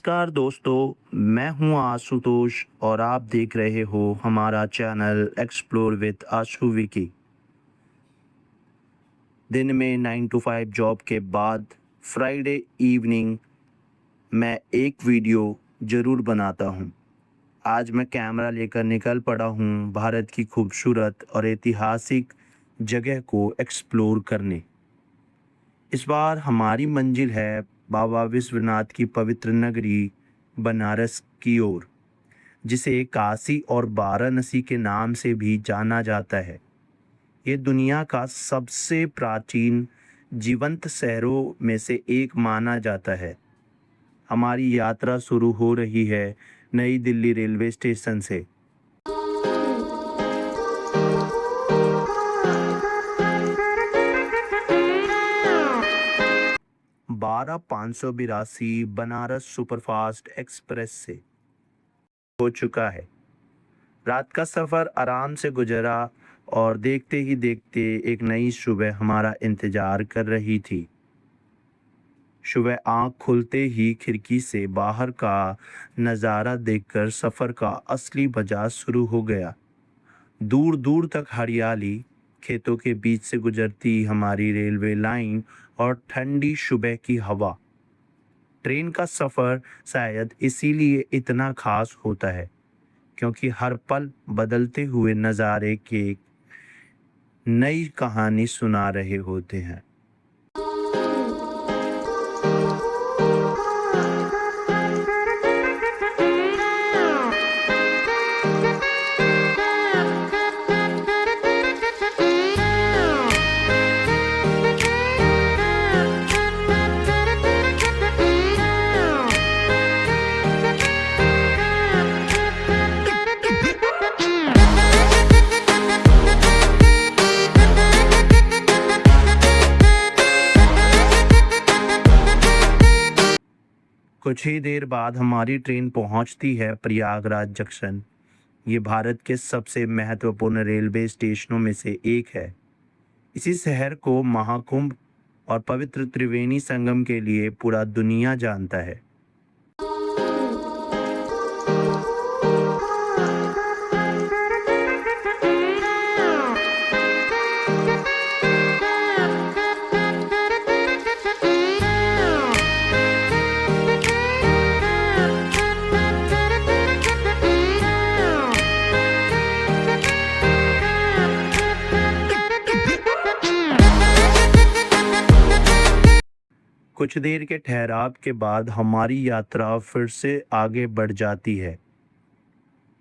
नमस्कार दोस्तों, मैं हूं आशुतोष और आप देख रहे हो हमारा चैनल एक्सप्लोर विद आशु विकी। दिन में 9 to 5 जॉब के बाद फ्राइडे इवनिंग मैं एक वीडियो ज़रूर बनाता हूं। आज मैं कैमरा लेकर निकल पड़ा हूं भारत की खूबसूरत और ऐतिहासिक जगह को एक्सप्लोर करने। इस बार हमारी मंजिल है बाबा विश्वनाथ की पवित्र नगरी बनारस की ओर, जिसे काशी और वाराणसी के नाम से भी जाना जाता है। ये दुनिया का सबसे प्राचीन जीवंत शहरों में से एक माना जाता है। हमारी यात्रा शुरू हो रही है नई दिल्ली रेलवे स्टेशन से। 12,582 बनारस सुपरफास्ट एक्सप्रेस से हो चुका है। रात का सफ़र आराम से गुजरा और देखते ही देखते एक नई सुबह हमारा इंतज़ार कर रही थी। सुबह आँख खुलते ही खिड़की से बाहर का नज़ारा देखकर सफ़र का असली मज़ा शुरू हो गया। दूर दूर तक हरियाली, खेतों के बीच से गुजरती हमारी रेलवे लाइन और ठंडी सुबह की हवा। ट्रेन का सफ़र शायद इसीलिए इतना खास होता है क्योंकि हर पल बदलते हुए नज़ारे की नई कहानी सुना रहे होते हैं। कुछ ही देर बाद हमारी ट्रेन पहुंचती है प्रयागराज जंक्शन। ये भारत के सबसे महत्वपूर्ण रेलवे स्टेशनों में से एक है। इसी शहर को महाकुंभ और पवित्र त्रिवेणी संगम के लिए पूरा दुनिया जानता है। कुछ देर के ठहराव के बाद हमारी यात्रा फिर से आगे बढ़ जाती है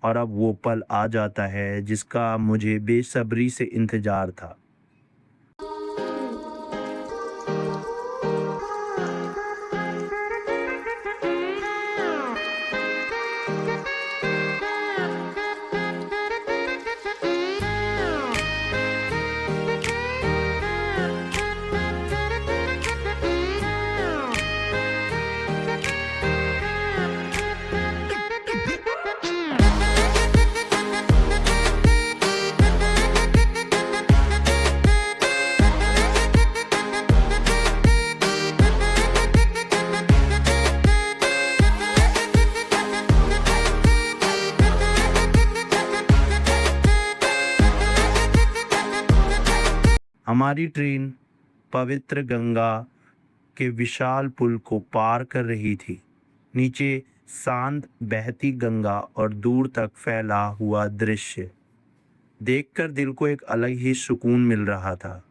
और अब वो पल आ जाता है जिसका मुझे बेसब्री से इंतजार था। हमारी ट्रेन पवित्र गंगा के विशाल पुल को पार कर रही थी। नीचे शांत बहती गंगा और दूर तक फैला हुआ दृश्य देखकर दिल को एक अलग ही सुकून मिल रहा था।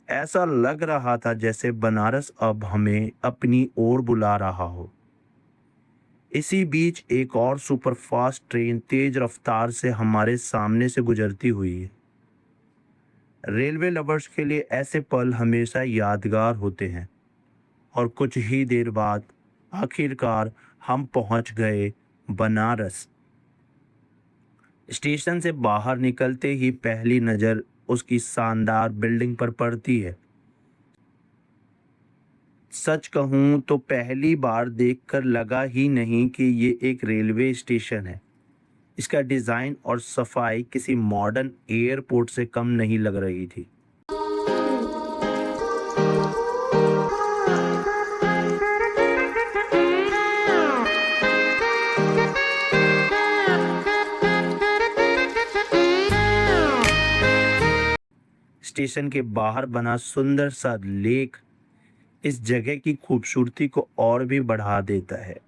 ऐसा लग रहा था जैसे बनारस अब हमें अपनी ओर बुला रहा हो। इसी बीच एक और सुपरफास्ट ट्रेन तेज रफ्तार से हमारे सामने से गुजरती हुई है। रेलवे लवर्स के लिए ऐसे पल हमेशा यादगार होते हैं और कुछ ही देर बाद आखिरकार हम पहुंच गए बनारस। स्टेशन से बाहर निकलते ही पहली नज़र उसकी शानदार बिल्डिंग पर पड़ती है। सच कहूँ तो पहली बार देखकर लगा ही नहीं कि ये एक रेलवे स्टेशन है। इसका डिज़ाइन और सफाई किसी मॉडर्न एयरपोर्ट से कम नहीं लग रही थी। स्टेशन के बाहर बना सुंदर सा लेक इस जगह की खूबसूरती को और भी बढ़ा देता है।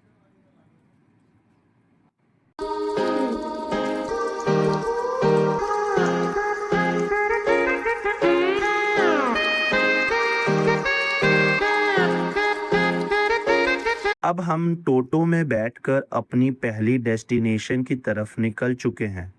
अब हम टोटो में बैठकर अपनी पहली डेस्टिनेशन की तरफ निकल चुके हैं।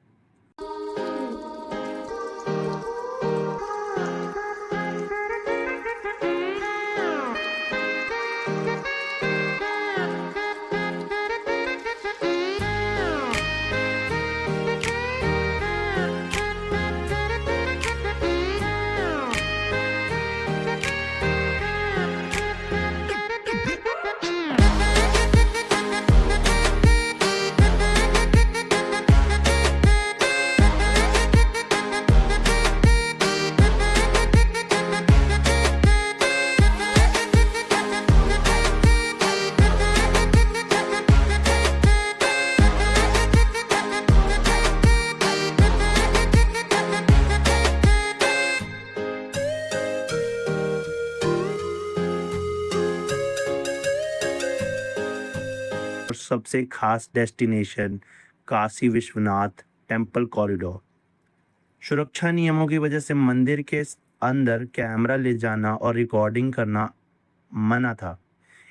और सबसे खास destination Kashi Vishwanath temple corridor. सुरक्षा नियमों की वजह से मंदिर के अंदर कैमरा ले जाना और रिकॉर्डिंग करना मना था।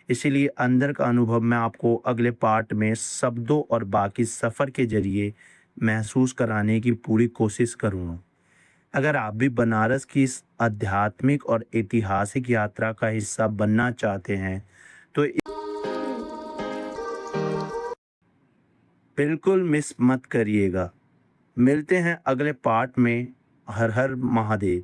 इसीलिए अंदर का अनुभव मैं आपको अगले पार्ट में शब्दों और बाकी सफ़र के जरिए महसूस कराने की पूरी कोशिश करूँगा। अगर आप भी बनारस की इस आध्यात्मिक और ऐतिहासिक यात्रा का हिस्सा बनना चाहते हैं तो बिल्कुल मिस मत करिएगा। मिलते हैं अगले पार्ट में। हर हर महादेव।